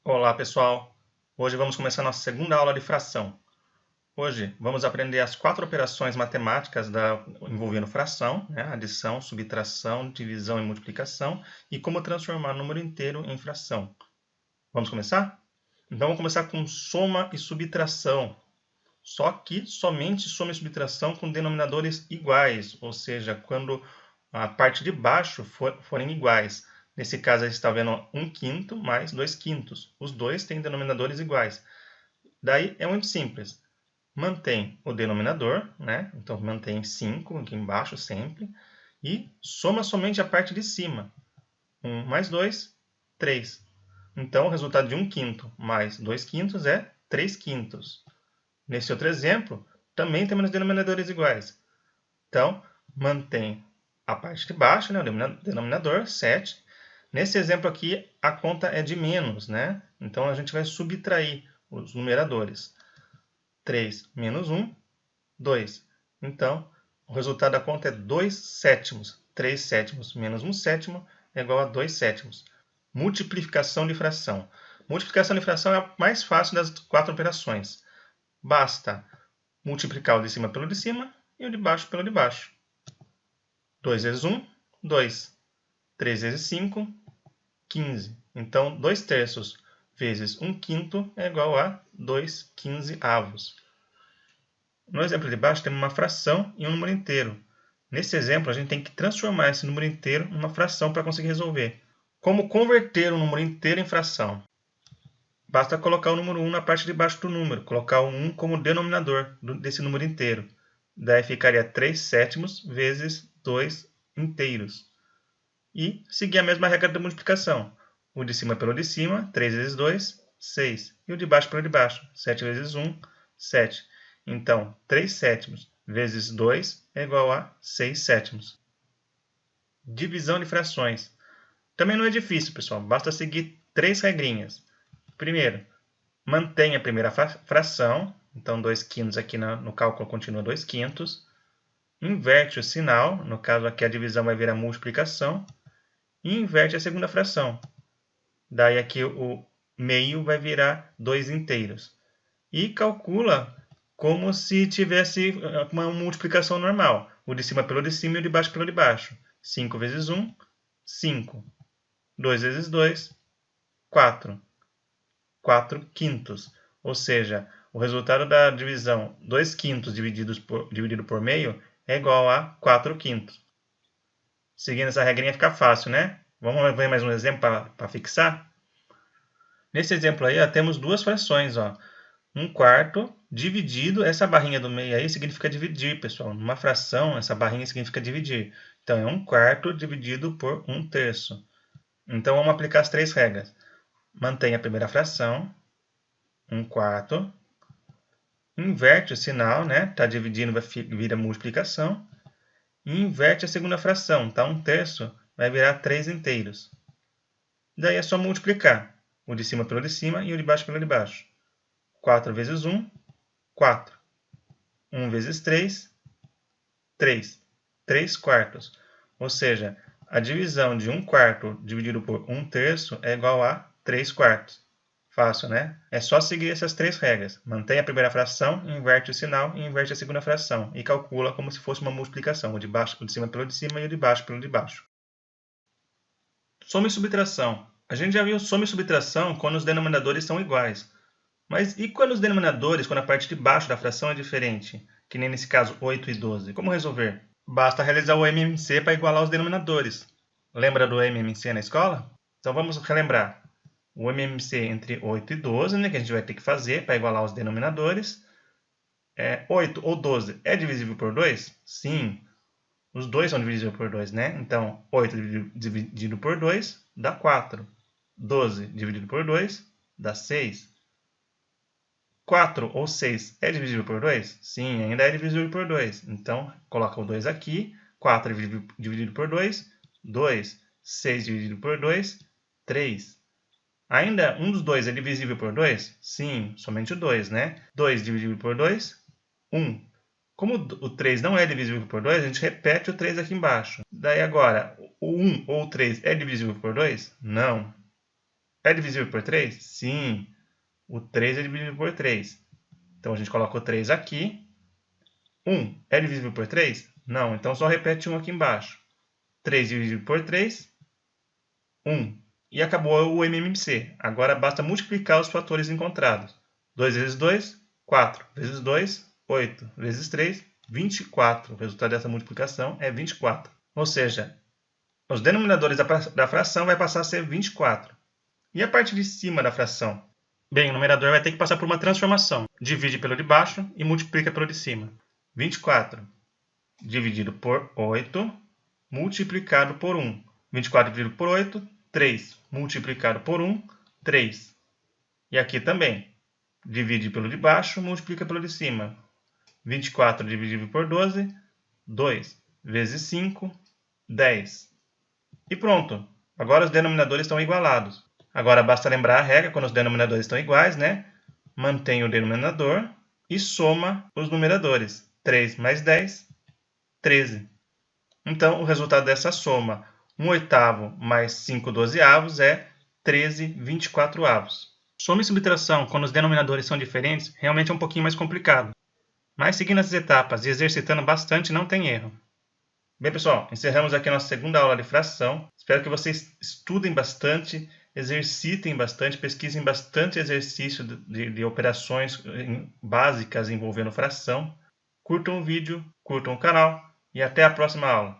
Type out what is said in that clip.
Olá, pessoal! Hoje vamos começar nossa segunda aula de fração. Hoje vamos aprender as 4 operações matemáticas envolvendo fração, adição, subtração, divisão e multiplicação, e como transformar número inteiro em fração. Vamos começar? Então vamos começar com soma e subtração. Só que somente soma e subtração com denominadores iguais, ou seja, quando a parte de baixo forem iguais. Nesse caso, a gente está vendo 1/5 mais 2/5. Os dois têm denominadores iguais. Daí é muito simples. Mantém o denominador, né? Então mantém 5 aqui embaixo sempre. E soma somente a parte de cima. 1 mais 2, 3. Então o resultado de 1/5 mais 2/5 é 3/5. Nesse outro exemplo, também temos denominadores iguais. Então, mantém a parte de baixo, né, o denominador, 7. Nesse exemplo aqui, a conta é de menos, né? Então, a gente vai subtrair os numeradores. 3 menos 1, 2. Então, o resultado da conta é 2/7. 3/7 menos 1/7 é igual a 2/7. Multiplicação de fração. Multiplicação de fração é a mais fácil das 4 operações. Basta multiplicar o de cima pelo de cima e o de baixo pelo de baixo. 2 vezes 1, 2. 3 vezes 5, 15. Então, 2/3 vezes 1/5 é igual a 2/15. No exemplo de baixo, temos uma fração e um número inteiro. Nesse exemplo, a gente tem que transformar esse número inteiro em uma fração para conseguir resolver. Como converter um número inteiro em fração? Basta colocar o número 1 na parte de baixo do número, colocar o 1 como denominador desse número inteiro. Daí ficaria 3/7 vezes 2 inteiros. E seguir a mesma regra da multiplicação. O de cima pelo de cima, 3 vezes 2, 6. E o de baixo pelo de baixo, 7 vezes 1, 7. Então, 3/7 vezes 2 é igual a 6/7. Divisão de frações. Também não é difícil, pessoal. Basta seguir 3 regrinhas. Primeiro, mantém a primeira fração. Então, 2/5 aqui no cálculo continua 2/5. Inverte o sinal. No caso aqui, a divisão vai virar multiplicação. E inverte a segunda fração. Daí aqui o meio vai virar 2 inteiros. E calcula como se tivesse uma multiplicação normal. O de cima pelo de cima e o de baixo pelo de baixo. 5 vezes 1, 5. 2 vezes 2, 4. 4/5. Ou seja, o resultado da divisão 2/5 dividido por meio é igual a 4/5. Seguindo essa regrinha fica fácil, né? Vamos ver mais um exemplo para fixar? Nesse exemplo aí, temos duas frações. 1/4 dividido, essa barrinha do meio aí significa dividir, pessoal. Numa fração, essa barrinha significa dividir. Então, é 1/4 dividido por 1/3. Então, vamos aplicar as 3 regras. Mantém a primeira fração, 1/4. Inverte o sinal, né? Está dividindo, vai virar multiplicação. E inverte a segunda fração, tá? 1/3 vai virar 3 inteiros. Daí é só multiplicar o de cima pelo de cima e o de baixo pelo de baixo. 4 vezes 1, 4. 1 vezes 3, 3. 3/4. Ou seja, a divisão de 1/4 dividido por 1/3 é igual a 3/4. Fácil, né? É só seguir essas 3 regras. Mantém a primeira fração, inverte o sinal e inverte a segunda fração. E calcula como se fosse uma multiplicação. O de cima pelo de cima e o de baixo pelo de baixo. Soma e subtração. A gente já viu soma e subtração quando os denominadores são iguais. Mas e quando os denominadores, quando a parte de baixo da fração é diferente? Que nem nesse caso 8 e 12. Como resolver? Basta realizar o MMC para igualar os denominadores. Lembra do MMC na escola? Então vamos relembrar. O MMC entre 8 e 12, né, que a gente vai ter que fazer para igualar os denominadores. 8 ou 12 é divisível por 2? Sim. Os dois são divisíveis por 2, né? Então, 8 dividido por 2 dá 4. 12 dividido por 2 dá 6. 4 ou 6 é divisível por 2? Sim, ainda é divisível por 2. Então, coloca o 2 aqui. 4 dividido por 2, 2. 6 dividido por 2, 3. Ainda um dos dois é divisível por 2? Sim, somente o 2, né? 2 dividido por 2, 1. Como o 3 não é divisível por 2, a gente repete o 3 aqui embaixo. Daí agora, o 1 ou o 3 é divisível por 2? Não. é divisível por 3? Sim, o 3 é divisível por 3. Então, a gente coloca o 3 aqui. 1 é divisível por 3? Não, então só repete 1 aqui embaixo. 3 dividido por 3, 1. E acabou o MMC. Agora basta multiplicar os fatores encontrados. 2 vezes 2, 4. Vezes 2, 8. Vezes 3, 24. O resultado dessa multiplicação é 24. Ou seja, os denominadores da fração vai passar a ser 24. E a parte de cima da fração? Bem, o numerador vai ter que passar por uma transformação. Divide pelo de baixo e multiplica pelo de cima. 24 dividido por 8, multiplicado por 1. 24 dividido por 8, 3. Multiplicado por 1, 3. E aqui também. Divide pelo de baixo, multiplica pelo de cima. 24 dividido por 12, 2. Vezes 5, 10. E pronto. Agora os denominadores estão igualados. Agora basta lembrar a regra quando os denominadores estão iguais, né? Mantém o denominador e soma os numeradores. 3 mais 10, 13. Então, o resultado dessa soma, 1/8 mais 5/12 é 13/24. Soma e subtração, quando os denominadores são diferentes, realmente é um pouquinho mais complicado. Mas seguindo essas etapas e exercitando bastante, não tem erro. Bem, pessoal, encerramos aqui a nossa segunda aula de fração. Espero que vocês estudem bastante, exercitem bastante, pesquisem bastante exercício de operações básicas envolvendo fração. Curtam o vídeo, curtam o canal e até a próxima aula.